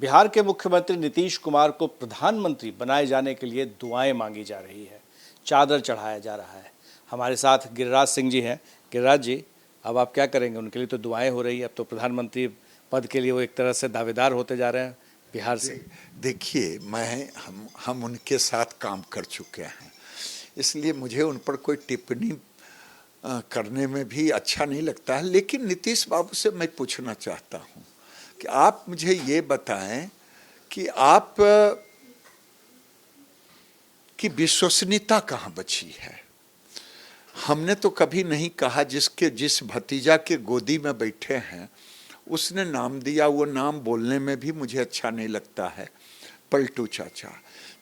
बिहार के मुख्यमंत्री नीतीश कुमार को प्रधानमंत्री बनाए जाने के लिए दुआएं मांगी जा रही है, चादर चढ़ाया जा रहा है। हमारे साथ गिरिराज सिंह जी हैं। गिरिराज जी, अब आप क्या करेंगे? उनके लिए तो दुआएं हो रही है, अब तो प्रधानमंत्री पद के लिए वो एक तरह से दावेदार होते जा रहे हैं बिहार से। देखिए, हम उनके साथ काम कर चुके हैं, इसलिए मुझे उन पर कोई टिप्पणी करने में भी अच्छा नहीं लगता है। लेकिन नीतीश बाबू से मैं पूछना चाहता हूं कि आप मुझे ये बताएं कि आप की विश्वसनीयता कहाँ बची है। हमने तो कभी नहीं कहा जिस भतीजा के गोदी में बैठे हैं उसने नाम दिया, वो नाम बोलने में भी मुझे अच्छा नहीं लगता है। पलटू चाचा,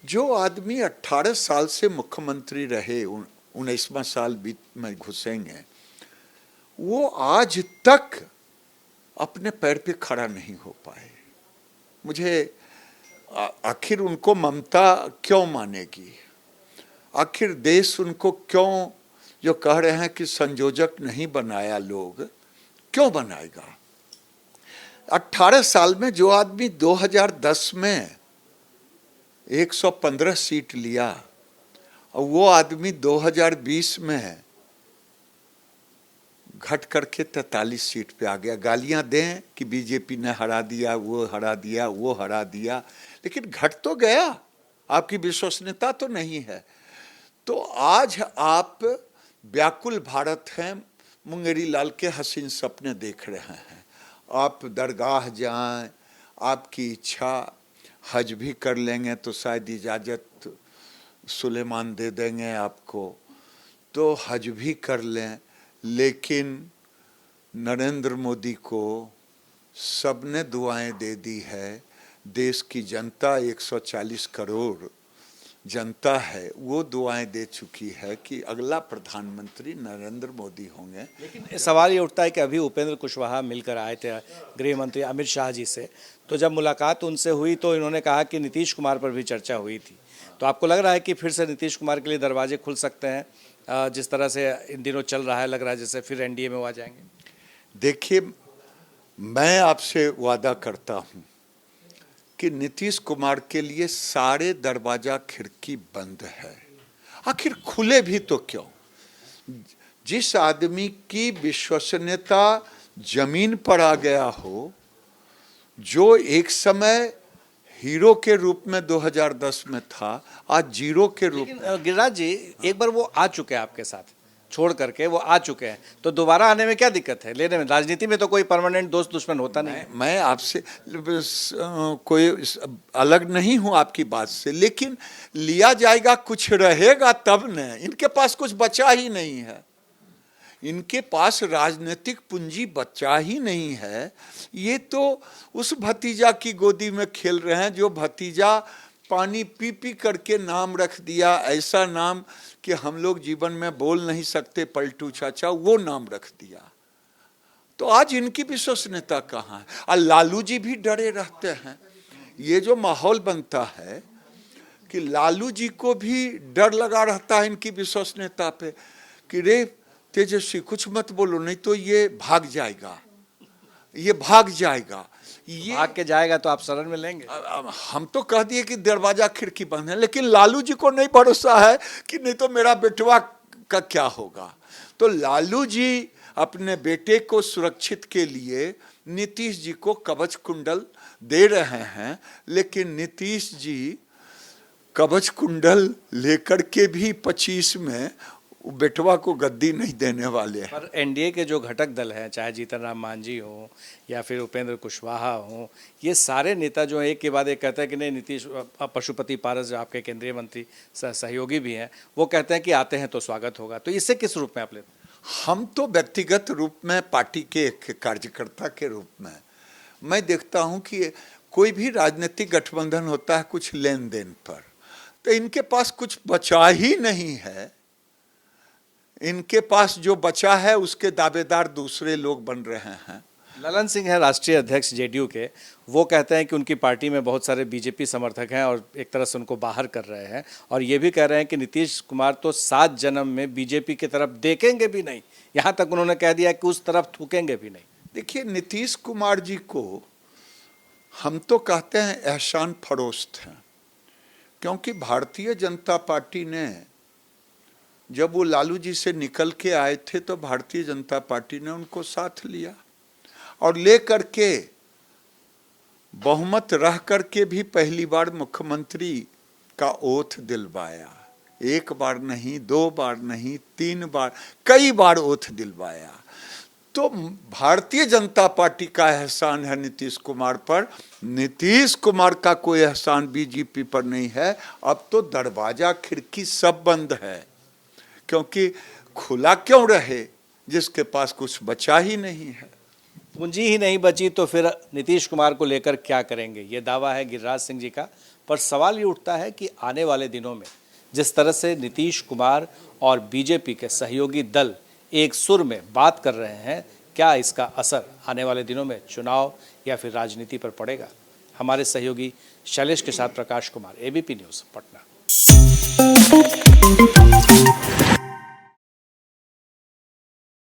जो आदमी 18 साल से मुख्यमंत्री रहे, 19वां साल बीत में घुसेंगे, वो आज तक अपने पैर पे खड़ा नहीं हो पाए। मुझे आखिर उनको ममता क्यों मानेगी? आखिर देश उनको क्यों, जो कह रहे हैं कि संयोजक नहीं बनाया, लोग क्यों बनाएगा? 18 साल में जो आदमी 2010 में 115 सीट लिया और वो आदमी 2020 में घट करके 43 सीट पे आ गया। गालियां दें कि बीजेपी ने हरा दिया, वो हरा दिया, वो हरा दिया, लेकिन घट तो गया। आपकी विश्वसनीयता तो नहीं है। तो आज आप व्याकुल भारत हैं, मुंगेरी लाल के हसीन सपने देख रहे हैं। आप दरगाह जाएं, आपकी इच्छा, हज भी कर लेंगे तो शायद इजाज़त सुलेमान दे देंगे आपको, तो हज भी कर लें। लेकिन नरेंद्र मोदी को सबने दुआएं दे दी है। देश की जनता 140 करोड़ जनता है, वो दुआएं दे चुकी है कि अगला प्रधानमंत्री नरेंद्र मोदी होंगे। लेकिन सवाल ये उठता है कि अभी उपेंद्र कुशवाहा मिलकर आए थे गृह मंत्री अमित शाह जी से, तो जब मुलाकात उनसे हुई तो इन्होंने कहा कि नीतीश कुमार पर भी चर्चा हुई थी। तो आपको लग रहा है कि फिर से नीतीश कुमार के लिए दरवाजे खुल सकते हैं? जिस तरह से इन दिनों चल रहा है, लग रहा है जैसे फिर एनडीए में वो आ जाएंगे। देखिए, मैं आपसे वादा करता हूँ कि नीतीश कुमार के लिए सारे दरवाजा खिड़की बंद है। आखिर खुले भी तो क्यों? जिस आदमी की विश्वसनीयता जमीन पर आ गया हो, जो एक समय हीरो के रूप में 2010 में था, आज जीरो के रूप में। गिरिराज जी, एक बार वो आ चुके हैं आपके साथ, छोड़ करके वो आ चुके हैं, तो दोबारा आने में क्या दिक्कत है? लेने में राजनीति में तो कोई परमानेंट दोस्त दुश्मन होता नहीं। मैं आपसे कोई अलग नहीं हूं आपकी बात से, लेकिन लिया जाएगा, कुछ रहेगा तब न। इनके पास कुछ बचा ही नहीं है, इनके पास राजनीतिक पूंजी बचा ही नहीं है। ये तो उस भतीजा की गोदी में खेल रहे हैं जो भतीजा पानी पी पी करके नाम रख दिया, ऐसा नाम कि हम लोग जीवन में बोल नहीं सकते, पलटू चाचा, वो नाम रख दिया। तो आज इनकी विश्वसनीयता कहाँ है? और लालू जी भी डरे रहते हैं। ये जो माहौल बनता है कि लालू जी को भी डर लगा रहता है इनकी विश्वसनीयता पे कि रे तेजस्वी कुछ मत बोलो, नहीं तो ये भाग जाएगा, ये भाग जाएगा। ये भाग के जाएगा तो आप शरण में लेंगे? हम तो कह दिए कि दरवाजा खिड़की बंद है, लेकिन लालू जी को नहीं भरोसा है कि नहीं तो मेरा बेटवा का क्या होगा। तो लालू जी अपने बेटे को सुरक्षित के लिए नीतीश जी को कवच कुंडल दे रहे हैं, लेकिन नीतीश जी कवच कुंडल लेकर के भी 25 में बेटवा को गद्दी नहीं देने वाले हैं। पर एनडीए के जो घटक दल हैं, चाहे जीतन राम मांझी हो या फिर उपेंद्र कुशवाहा हो, ये सारे नेता जो एक के बाद एक कहते हैं कि नहीं, नीतीश, पशुपति पारस जो आपके केंद्रीय मंत्री सहयोगी भी हैं, वो कहते हैं कि आते हैं तो स्वागत होगा। तो इससे किस रूप में आप लेते हैं? हम तो व्यक्तिगत रूप में, पार्टी के एक कार्यकर्ता के रूप में मैं देखता हूं कि कोई भी राजनीतिक गठबंधन होता है कुछ लेन देन पर, तो इनके पास कुछ बचा ही नहीं है। इनके पास जो बचा है उसके दावेदार दूसरे लोग बन रहे हैं। ललन सिंह है राष्ट्रीय अध्यक्ष जेडीयू के, वो कहते हैं कि उनकी पार्टी में बहुत सारे बीजेपी समर्थक हैं और एक तरह से उनको बाहर कर रहे हैं, और ये भी कह रहे हैं कि नीतीश कुमार तो 7 जन्म में बीजेपी की तरफ देखेंगे भी नहीं, यहाँ तक उन्होंने कह दिया कि उस तरफ थूकेंगे भी नहीं। देखिए, नीतीश कुमार जी को हम तो कहते हैं एहसान फरोख्त हैं, क्योंकि भारतीय जनता पार्टी ने जब वो लालू जी से निकल के आए थे तो भारतीय जनता पार्टी ने उनको साथ लिया और ले करके बहुमत रह करके भी पहली बार मुख्यमंत्री का ओथ दिलवाया। एक बार नहीं, 2 बार नहीं, 3 बार, कई बार ओथ दिलवाया। तो भारतीय जनता पार्टी का एहसान है नीतीश कुमार पर। नीतीश कुमार का कोई एहसान बीजेपी पर नहीं है। अब तो दरवाजा खिड़की सब बंद है, क्योंकि खुला क्यों रहे जिसके पास कुछ बचा ही नहीं है। पूंजी ही नहीं बची तो फिर नीतीश कुमार को लेकर क्या करेंगे, ये दावा है गिरिराज सिंह जी का। पर सवाल ये उठता है कि आने वाले दिनों में जिस तरह से नीतीश कुमार और बीजेपी के सहयोगी दल एक सुर में बात कर रहे हैं, क्या इसका असर आने वाले दिनों में चुनाव या फिर राजनीति पर पड़ेगा? हमारे सहयोगी शैलेश के साथ प्रकाश कुमार, एबीपी न्यूज़, पटना।